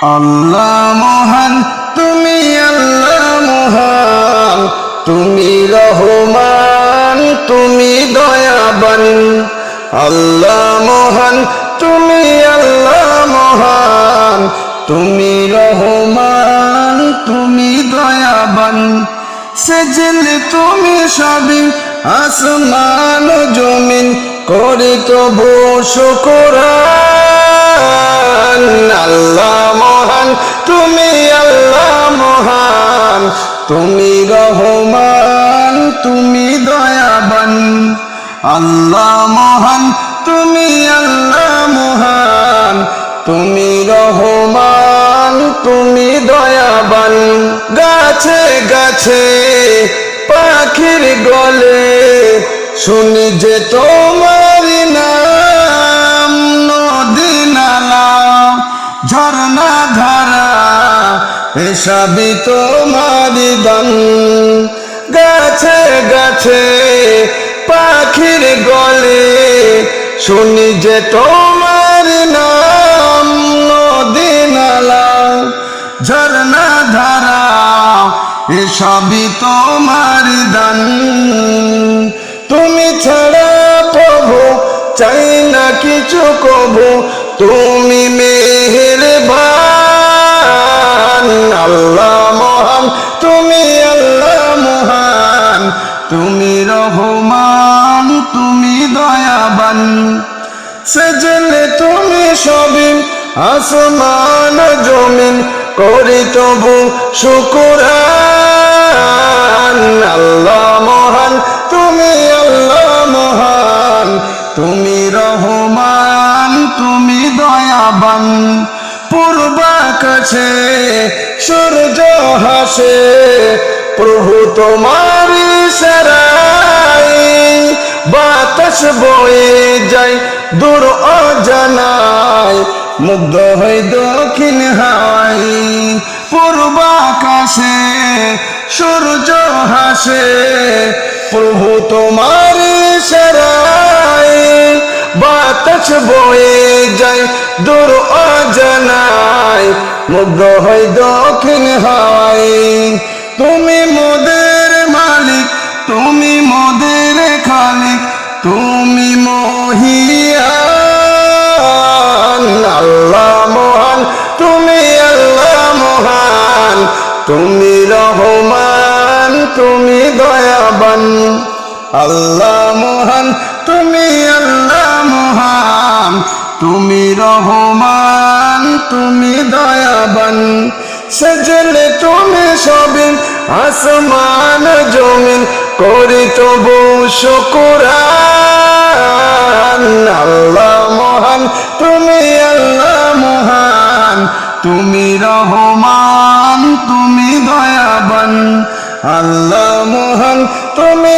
আল্লাহ মহান, তুমি আল্লাহ মহান, তুমি রহমান, তুমি দয়াবান। আল্লাহ মহান, তুমি আল্লাহ মহান, তুমি রহমান, তুমি দয়াবান। সেজেলে তুমি সবই আসমান জমিন, করি তবু শুকরান। আল্লাহ মহান, তুমি আল্লাহ মহান, তুমি রহমান, তুমি দয়াবান। আল্লাহ মহান, তুমি আল্লাহ মহান, তুমি রহমান, তুমি দয়াবান। গাছে গাছে পাখির গলে শুনি যে তোমার নাম, নদী নালা ঝর্ণা ধারা এসবই তোমার দান। গাছে গাছে পাখির গলে শুনি যে তোমার নাম, নদী নালা ঝর্ণা ধারা এসবই তোমার দান। তুমি ছাড়া প্রভু চাই না কিছু কবু, তুমি মেহেরবান। আল্লাহ মহান, তুমি আল্লাহ মহান, তুমি রহমান, তুমি দয়াবান। সেজেলে তুমি সবই আসমান জমিন, করি তবু শুকরান। আল্লাহ মহান, তুমি আল্লাহ মহান, তুমি রহমান, তুমি দয়াবান। পূর্বাকাশে সূর্য হাসে প্রভু তোমার ইশারায়, বাতাস বয়ে যায় দূর অজানায়, মুগ্ধ হই দক্ষিণ হাওয়ায়। পূর্বাকাশে সূর্য হাসে প্রভু তোমার ইশারায়, বাতাস বয়ে যায় দূর অজানায়, মুগ্ধ হই দক্ষিণ হাওয়ায়। তুমি মোদের মালিক, তুমি মোদের খালিক, তুমি মহিয়ান। আল্লাহ মহান, তুমি আল্লাহ মহান, তুমি রহমান, তুমি দয়াবান। আল্লাহ মহান, তুমি আল্লাহ মহান, তুমি রহমান, তুমি দয়াবান। সেজেলে তুমি সবই আসমান জমিন, করি তবু শুকরান। আল্লাহ মহান, তুমি আল্লাহ মহান, তুমি রহমান, তুমি দয়াবান। আল্লাহ মহান, তুমি